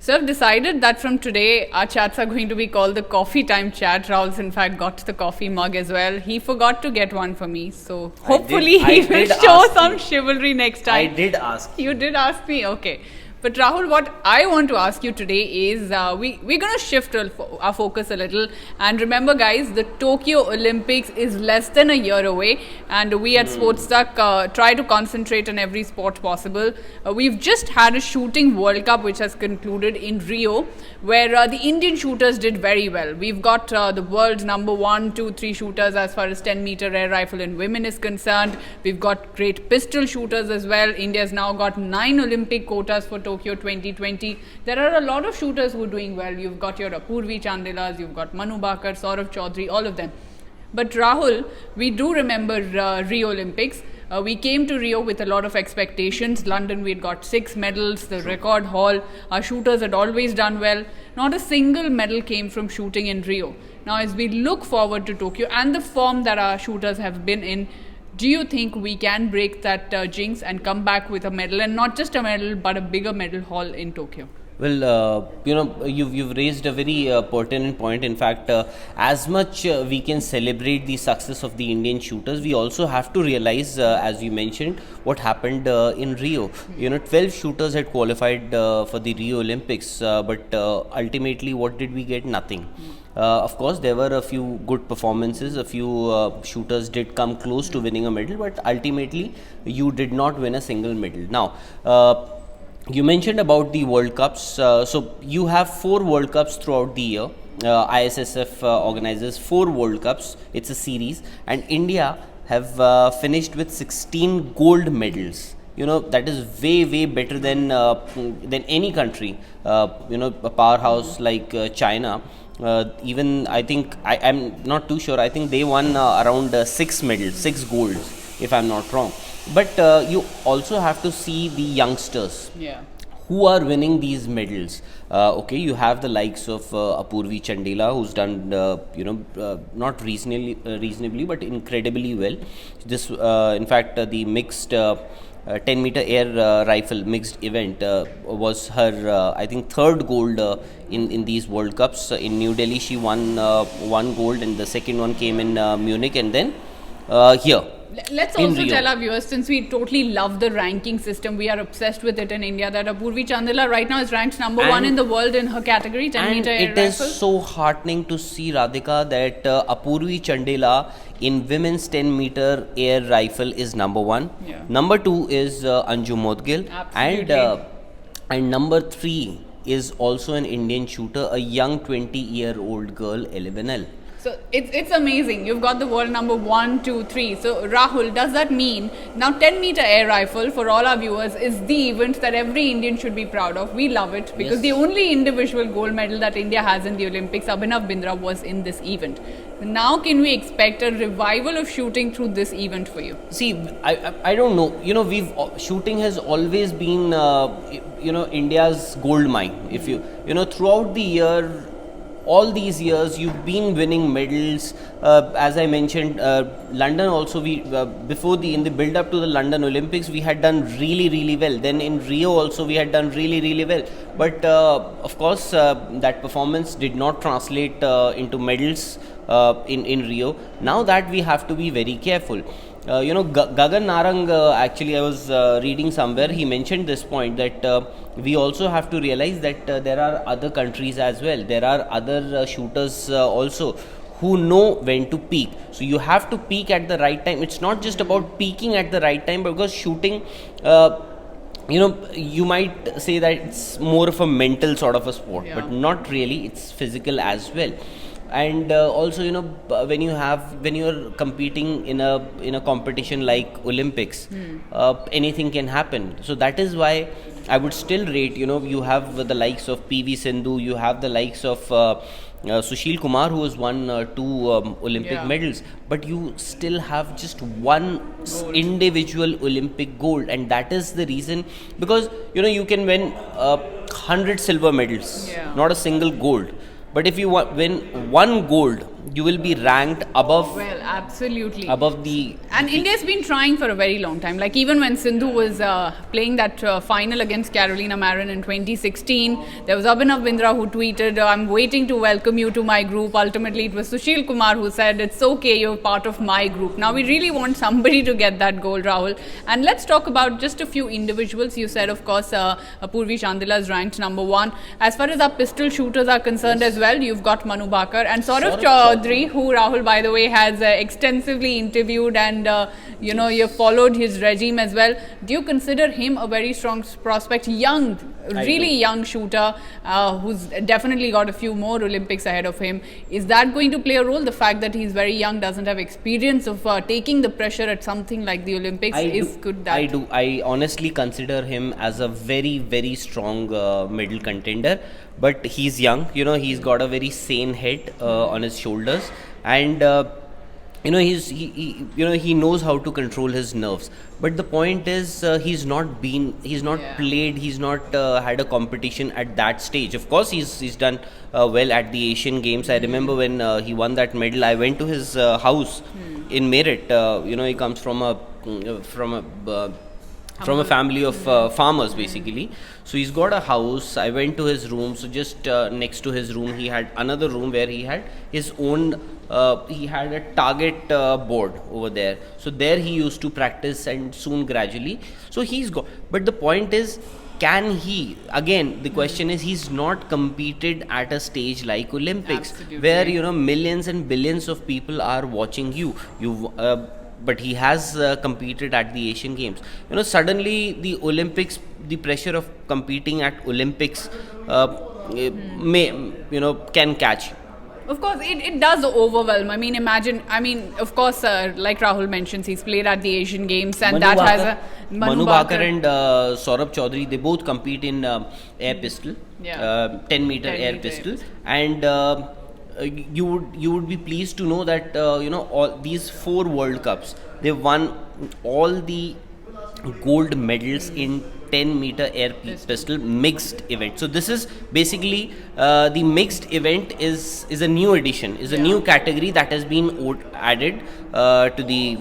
So I've decided that from today, our chats are going to be called the coffee time chat. Rahul's in fact got the coffee mug as well. He forgot to get one for me. So hopefully he will show some chivalry next time. I did ask. You did ask me? Okay. But Rahul, what I want to ask you today is we're going to shift our focus a little. And remember, guys, the Tokyo Olympics is less than a year away. And we at Sportstuck try to concentrate on every sport possible. We've just had a shooting World Cup which has concluded in Rio, where the Indian shooters did very well. We've got the world's number 1, 2, 3 shooters as far as 10-meter air rifle in women is concerned. We've got great pistol shooters as well. India's now got 9 Olympic quotas for Tokyo 2020. There are a lot of shooters who are doing well. You've got your Apurvi Chandelas, you've got Manu Bakar, Saurav Chaudhary, all of them. But Rahul, we do remember Rio Olympics. We came to Rio with a lot of expectations. London, we had got 6 medals, the record haul. Our shooters had always done well. Not a single medal came from shooting in Rio. Now, as we look forward to Tokyo and the form that our shooters have been in, do you think we can break that jinx and come back with a medal, and not just a medal but a bigger medal haul in Tokyo? Well, you've raised a very pertinent point. In fact, as much we can celebrate the success of the Indian shooters, we also have to realize, as you mentioned, what happened in Rio. 12 shooters had qualified for the Rio Olympics, but ultimately, what did we get? Nothing. Of course, there were a few good performances. A few shooters did come close to winning a medal, but ultimately, you did not win a single medal. Now, you mentioned about the World Cups. So you have 4 World Cups throughout the year. ISSF organizes 4 World Cups. It's a series, and India have finished with 16 gold medals. That is way better than any country. A powerhouse like China. Even I think I'm not too sure. I think they won around 6 medals, 6 golds, if I'm not wrong. But you also have to see the youngsters who are winning these medals. You have the likes of Apurvi Chandela, who's done not reasonably but incredibly well. This in fact the mixed 10-meter air rifle mixed event was her I think 3rd gold in these World Cups. In New Delhi she won 1 gold, and the second one came in Munich, and then here. Let's also tell our viewers, since we totally love the ranking system, we are obsessed with it in India, that Apurvi Chandela right now is ranked number 1 in the world in her category, 10-meter air rifle. It is so heartening to see, Radhika, that Apurvi Chandela in women's 10-meter air rifle is number 1. Yeah. Number 2 is Anju Modgil. Absolutely. And number 3 is also an Indian shooter, a young 20-year-old girl, Elevenel. So it's amazing. You've got the world number 1, 2, 3. So Rahul, does that mean now 10-meter air rifle for all our viewers is the event that every Indian should be proud of? We love it because the only individual gold medal that India has in the Olympics, Abhinav Bindra, was in this event. Now can we expect a revival of shooting through this event for you? See, I don't know. Shooting has always been India's gold mine. If throughout the year, all these years you've been winning medals. As I mentioned, London also, we in the build up to the London Olympics we had done really well. Then in Rio also we had done really well. But of course that performance did not translate into medals in Rio. Now that we have to be very careful. Gagan Narang, actually I was reading somewhere, he mentioned this point that we also have to realize that there are other countries as well. There are other shooters also who know when to peak. So you have to peak at the right time. It's not just about peaking at the right time, because shooting, you might say that it's more of a mental sort of a sport, but not really. It's physical as well. And also, when you're competing in a competition like Olympics, anything can happen. So that is why I would still rate, you have the likes of PV Sindhu, you have the likes of Sushil Kumar, who has won 2 Olympic medals, but you still have just 1 individual Olympic gold, and that is the reason, because you can win 100 silver medals, not a single gold. But if you win 1 gold, you will be ranked above Well, absolutely. above the. And India's been trying for a very long time. Like even when Sindhu was playing that final against Carolina Marin in 2016, there was Abhinav Bindra who tweeted, "I'm waiting to welcome you to my group." Ultimately, it was Sushil Kumar who said, "It's okay, you're part of my group." Now we really want somebody to get that goal, Rahul. And let's talk about just a few individuals. You said, of course, Apurvi Chandila is ranked number one. As far as our pistol shooters are concerned as well, you've got Manu Bhakar and Saurav Chaudhary, who Rahul, by the way, has extensively interviewed and you've followed his regime as well. Do you consider him a very strong prospect? Young, really young shooter who's definitely got a few more Olympics ahead of him. Is that going to play a role? The fact that he's very young, doesn't have experience of taking the pressure at something like the Olympics, I do. I honestly consider him as a very, very strong medal contender. But he's young. He's got a very sane head on his shoulders, and he knows how to control his nerves. But the point is, he's not played, he's not had a competition at that stage. Of course, he's done well at the Asian Games. I remember when he won that medal, I went to his house in Meerut. He comes from a family of farmers, basically. So he's got a house. I went to his room. So just next to his room, he had another room where he had his own. He had a target board over there. So there he used to practice, and soon gradually. So he's got. But the point is, can he? Again, the question is, he's not competed at a stage like Olympics, where millions and billions of people are watching you. But he has competed at the Asian Games. Suddenly the Olympics, the pressure of competing at Olympics can catch. Of course, it does overwhelm. Of course, like Rahul mentions, he's played at the Asian Games, and Manu Bhakar and Saurabh Chaudhary, they both compete in air pistol, 10-meter air pistol, and you would be pleased to know that all these 4 World Cups, they won all the gold medals in 10-meter air pistol mixed event. So this is basically the mixed event is a new addition, is a new category that has been added to the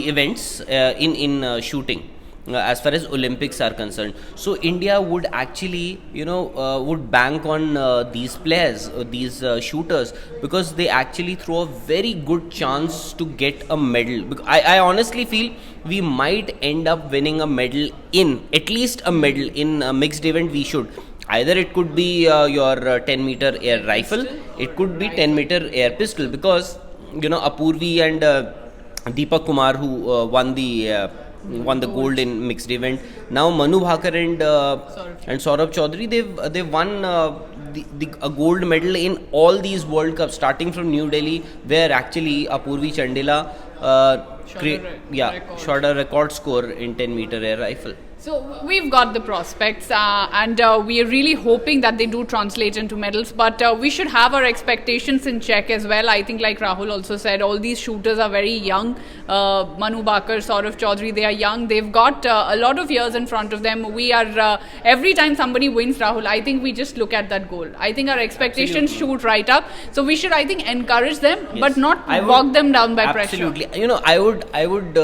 events in shooting. As far as Olympics are concerned, so India would actually, would bank on these players, these shooters, because they actually throw a very good chance to get a medal. I honestly feel we might end up winning a medal at least a medal in a mixed event. We should. Either it could be your 10-meter air rifle, it could be 10-meter air pistol, because Apurvi and Deepak Kumar, who won the gold in mixed event. Now Manu Bhakar and Saurabh Chaudhary, they've won a gold medal in all these World Cups, starting from New Delhi, where actually Apurvi Chandila shot a record score in 10-meter air rifle. So we've got the prospects, and we are really hoping that they do translate into medals. But we should have our expectations in check as well. I think, like Rahul also said, all these shooters are very young. Manu Bhakar, Saurav Chaudhary, they are young. They've got a lot of years in front of them. We are every time somebody wins, Rahul, I think we just look at that goal. I think our expectations shoot right up. So we should, I think, encourage them, but not bog them down by pressure. Absolutely. I would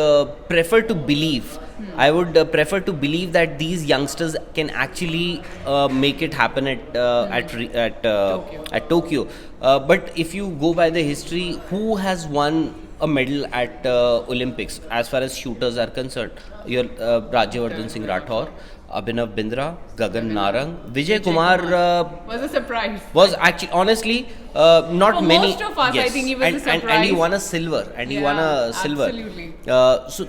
prefer to believe. I would prefer to believe that these youngsters can actually make it happen at Tokyo. But if you go by the history, who has won a medal at Olympics as far as shooters are concerned? Your Rajyavardhan Singh Rathore, Abhinav Bindra, Gagan Narang, Vijay Kumar was a surprise. Was actually, honestly, not for many. Most of us, yes. I think he was a surprise. And he won a silver. Absolutely. So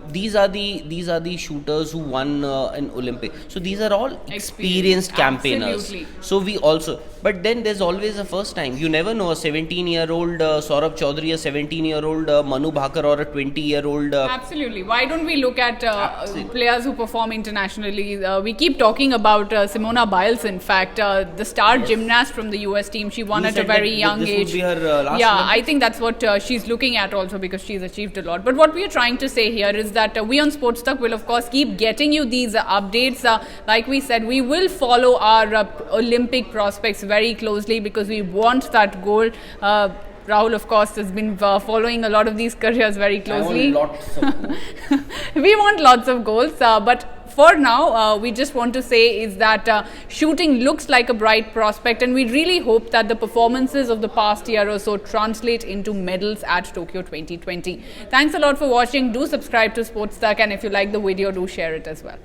these are the shooters who won an Olympic. So these are all experienced campaigners. Absolutely. So we also. But then there's always a first time. You never know, a 17-year-old Saurabh Chaudhary, a 17-year-old Manu Bhakar, or a 20-year-old. Absolutely. Why don't we look at players who perform internationally? We keep talking about Simona Biles, in fact, the star gymnast from the US team. She won at a very young age. Would be her last Olympics? I think that's what she's looking at also, because she's achieved a lot. But what we are trying to say here is that we on Sportstak will, of course, keep getting you these updates. Like we said, we will follow our Olympic prospects very closely, because we want that goal. Rahul, of course, has been following a lot of these careers very closely. I want lots of goals. We want lots of goals, but for now, we just want to say is that shooting looks like a bright prospect, and we really hope that the performances of the past year or so translate into medals at Tokyo 2020. Thanks a lot for watching. Do subscribe to Sports Tak, and if you like the video, do share it as well.